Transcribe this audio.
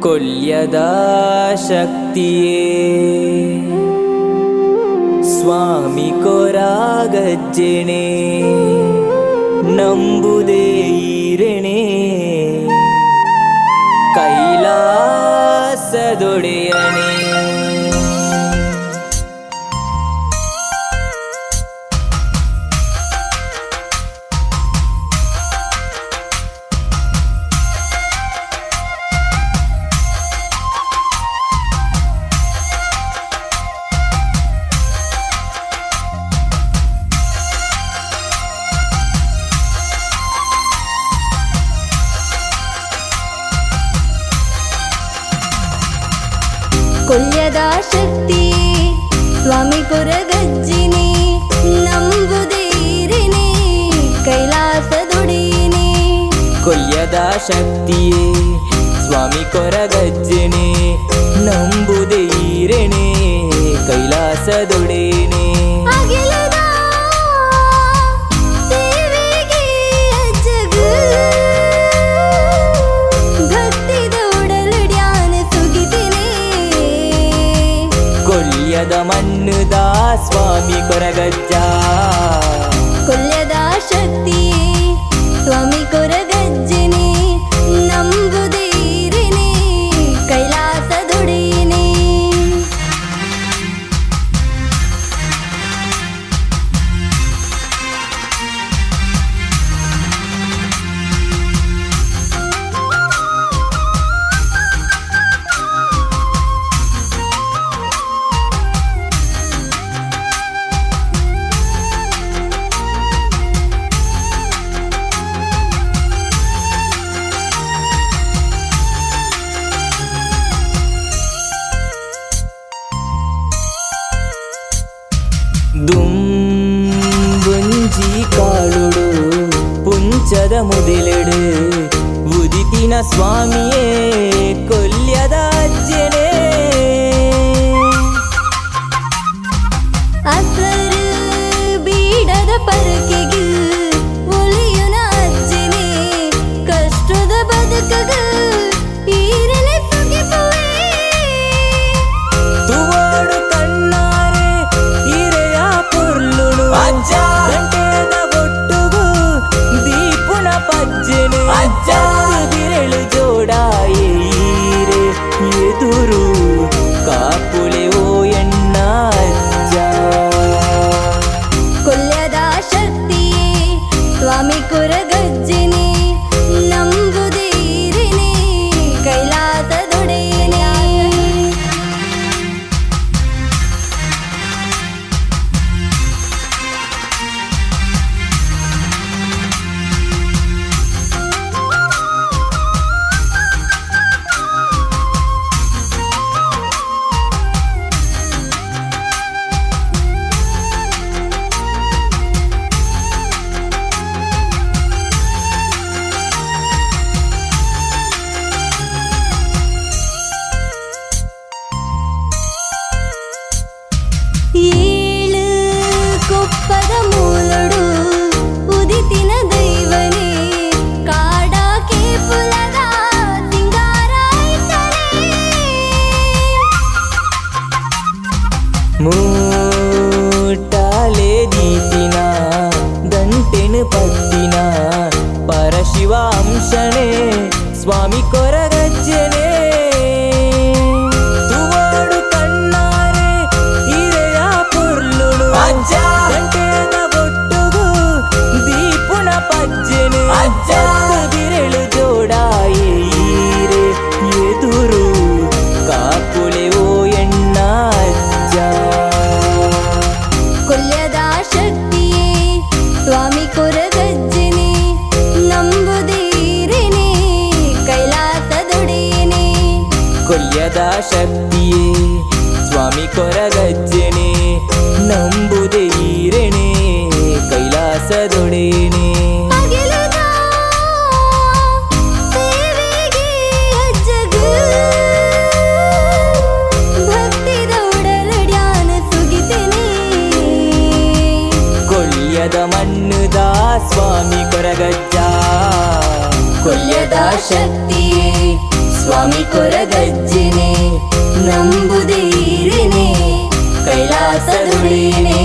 ಕೊಲ್ಯದ ಶಕ್ತಿಯೇ ಸ್ವಾಮಿ ಕೊರಗಜ್ಜೆನೆ ನಂಬುದೇ ಈರೆಣೆ ಕೈಲಾಸದೊಡೆಯನೆ ಕೊಲ್ಯದ ಶಕ್ತಿ ಸ್ವಾಮಿ ಕೊರಗಜ್ಜಿನಿ ನಂಬುದೇರಿನಿ ಕೈಲಾಸದೊಡೆಯನೆ ಕೊಲ್ಯದ ಶಕ್ತಿಯೇ ಸ್ವಾಮಿ ಕೊರಗಜ್ಜೆನೆ ನಂಬುದೇ ಈರೆಣೆ ಕೈಲಾಸದೊಡೆಯನೆ ಅಗಿಲದ ಸೇವೆಗೆ ಅಜ್ಜಗು ಭಕ್ತಿದ ಉಡಲುಡ್ಯಾನ ಸುಗಿತಿನೆ ಕೊಲ್ಯದ ಮಣ್ಣುದ ಸ್ವಾಮಿ ಕೊರಗಜ್ಜ ಕೊಲ್ಯದ ಶಕ್ತಿಯೇ ಸ್ವಾಮಿ ಕೊರಗಜ್ಜನೆ ನಂಬುದೇರಿನಿ ಕೈಲಾಸದೊಡೆಯನೆ ದುಂಬುಂಜಿ ಕಾಳುಡು ಪುಂಚದ ಮುದಿಲೆಡು ಉದಿತಿನ ಸ್ವಾಮಿಯೇ ಕೊಲ್ಯದ ಅಜ್ಜೆನೆ ಅಸರು ಬೀಡದ ಪರಕೆಗೆ ಒಲಿಯುನ ಅಜ್ಜನೆ ಕಷ್ಟದ ಬದುಕಗ ಈರನೆ ಸುಗಿಪುವೆ ತುವಾಡು ಕಣ್ಣಾರೆ ಹಿರೆಯ ಪುರ್ಲುಡು ಅಜ್ಜ ಗಂಟೆದ ಒಟ್ಟುಗು ದೀಪುನ ಪಜ್ಜೆನೆ ಅಜ್ಜ ಬಿರಳು ಜೋಡಾಯೆ ಈರೆ ಎದುರು ಕಾಪುಲೆ ಓ ಎಣ್ಣ ಅಜ್ಜ ಕೊಲ್ಯದ ಶಕ್ತಿಯೇ ಸ್ವಾಮಿ ಕೊರಗಜ್ಜನೆ ನಂಬುದೇರಿನಿ ಕೈಲಾಸದೊಡೆಯನೆ ಏಳು ಕೊಪ್ಪದ ಮೂಲಡು ಉದಿತಿನ ದೈವನೇ ಕಾಡಾಕೆ ಪುಲದ ಸಿಂಗಾರಾಯ್ತನೆ ಮೂಟಾಲೆ ದೀಪಿನ ಗಂಟೆನು ಪತ್ತಿನ ಪರಶಿವ ಅಂಶನೇ ಸ್ವಾಮಿ ಕೊರಗಜ್ಜನೆ ತುವಾಡು ಕಣ್ಣಾರೆ ಹಿರೆಯ ಪುರ್ಲುಡು ಅಜ್ಜ ಗಂಟೆದ ಒಟ್ಟುಗು ದೀಪುನ ಪಜ್ಜೆನೆ ಅಜ್ಜ ಬಿರಳು ಜೋಡಾಯೆ ಈರೆ ಎದುರು ಕಾಪುಲೆ ಓ ಎಣ್ಣ ಅಜ್ಜ ಕೊಲ್ಯದ ಶಕ್ತಿಯೇ ಸ್ವಾಮಿ ಕೊರಗಜ್ಜನೆ ನಂಬುದೇರಿನಿ ಕೈಲಾಸದೊಡೆಯನೆ ಕೊಲ್ಯದ ಶಕ್ತಿಯೇ ಸ್ವಾಮಿ ಕೊರಗಜ್ಜನೆ ನಂಬುದೇ ಈರೆಣೆ ಕೈಲಾಸದೊಡೆಯನೆ ಅಗಿಲದ ಸೇವೆಗೆ ಅಜ್ಜಗು ಭಕ್ತಿದ ಉಡಲುಡ್ಯಾನ ಸುಗಿತಿನೆ ಕೊಲ್ಯದ ಮಣ್ಣುದ ಸ್ವಾಮಿ ಕೊರಗಜ್ಜ ಕೊಲ್ಯದ ಶಕ್ತಿಯೇ ಸ್ವಾಮಿ ಕೊರಗಜ್ಜನೆ ನಂಬುದೇ ಈರೆನೆ ಕೈಲಾಸದುಳೇನೆ